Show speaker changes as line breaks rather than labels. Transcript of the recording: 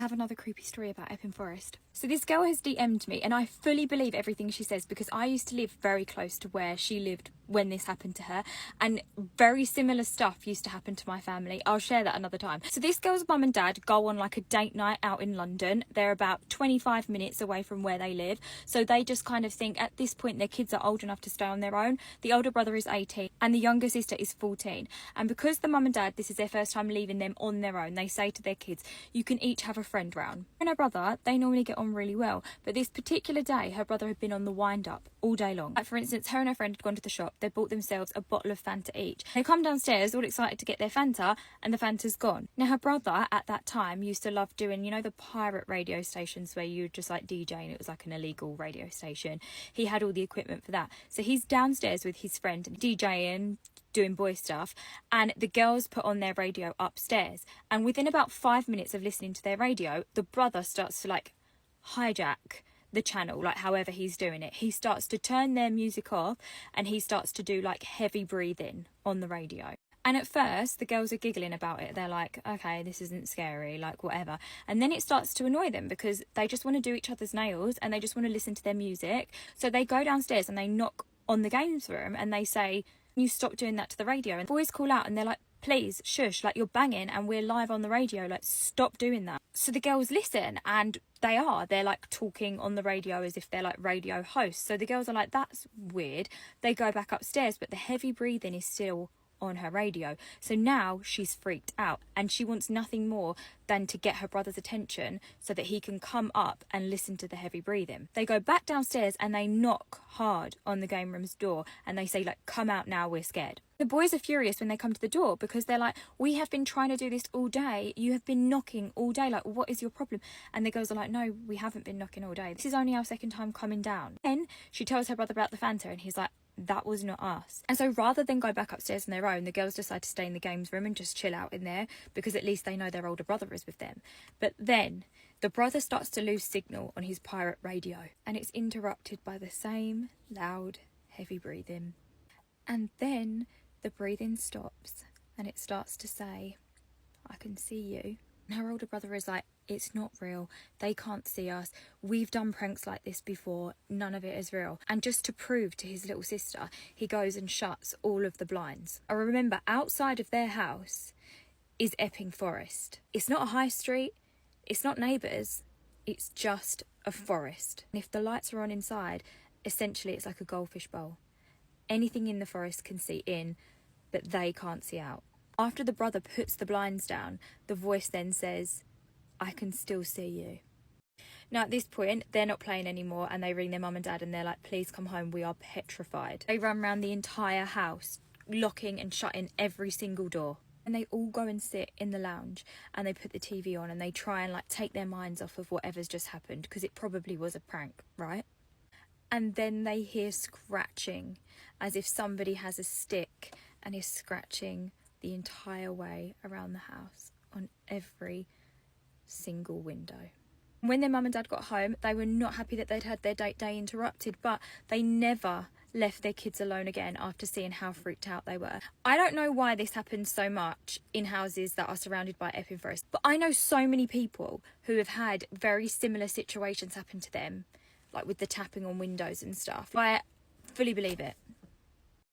I have another creepy story about Epping Forest. So this girl has DM'd me and I fully believe everything she says because I used to live very close to where she lived when this happened to her, and very similar stuff used to happen to my family. I'll share that another time. So this girl's mum and dad go on like a date night out in London. They're about 25 minutes away from where they live, so they just kind of think at this point their kids are old enough to stay on their own. The older brother is 18 and the younger sister is 14, and because the mum and dad, this is their first time leaving them on their own, they say to their kids, you can each have a friend round. And her brother, they normally get on really well, but this particular day her brother had been on the wind up all day long. Like for instance, her and her friend had gone to the shop, they bought themselves a bottle of Fanta each. They come downstairs all excited to get their Fanta, and the Fanta's gone. Now her brother at that time used to love doing, you know, the pirate radio stations where you just like DJ and it was like an illegal radio station. He had all the equipment for that, so he's downstairs with his friend DJing, doing boy stuff, and the girls put on their radio upstairs, and within about 5 minutes of listening to their radio, the brother starts to like hijack the channel, like however he's doing it. He starts to turn their music off and he starts to do like heavy breathing on the radio. And at first the girls are giggling about it, they're like, okay, this isn't scary, like whatever. And then it starts to annoy them because they just want to do each other's nails and they just want to listen to their music. So they go downstairs and they knock on the games room and they say, you stop doing that to the radio. And boys call out and they're like, please shush, like you're banging and we're live on the radio, like stop doing that. So the girls listen and they're like talking on the radio as if they're like radio hosts. So the girls are like, that's weird. They go back upstairs, but the heavy breathing is still on her radio. So now she's freaked out and she wants nothing more than to get her brother's attention so that he can come up and listen to the heavy breathing. They go back downstairs and they knock hard on the game room's door and they say like, come out now, we're scared. The boys are furious when they come to the door because they're like, we have been trying to do this all day, you have been knocking all day, like what is your problem? And the girls are like, no, we haven't been knocking all day, this is only our second time coming down. Then she tells her brother about the Fanta and he's like, that was not us. And so rather than go back upstairs on their own, the girls decide to stay in the games room and just chill out in there because at least they know their older brother is with them. But then the brother starts to lose signal on his pirate radio and it's interrupted by the same loud, heavy breathing. And then the breathing stops and it starts to say, I can see you. And her older brother is like, it's not real, they can't see us, we've done pranks like this before, none of it is real. And just to prove to his little sister, he goes and shuts all of the blinds. I remember outside of their house is Epping Forest. It's not a high street, it's not neighbours, it's just a forest. And if the lights are on inside, essentially it's like a goldfish bowl. Anything in the forest can see in, but they can't see out. After the brother puts the blinds down, the voice then says, I can still see you. Now at this point, they're not playing anymore and they ring their mum and dad and they're like, please come home, we are petrified. They run around the entire house, locking and shutting every single door. And they all go and sit in the lounge and they put the TV on and they try and like take their minds off of whatever's just happened because it probably was a prank, right? And then they hear scratching as if somebody has a stick and is scratching the entire way around the house on every single window. When their mum and dad got home, they were not happy that they'd had their date day interrupted, but they never left their kids alone again after seeing how freaked out they were. I don't know why this happens so much in houses that are surrounded by Epping Forest, but I know so many people who have had very similar situations happen to them, like with the tapping on windows and stuff. I fully believe it.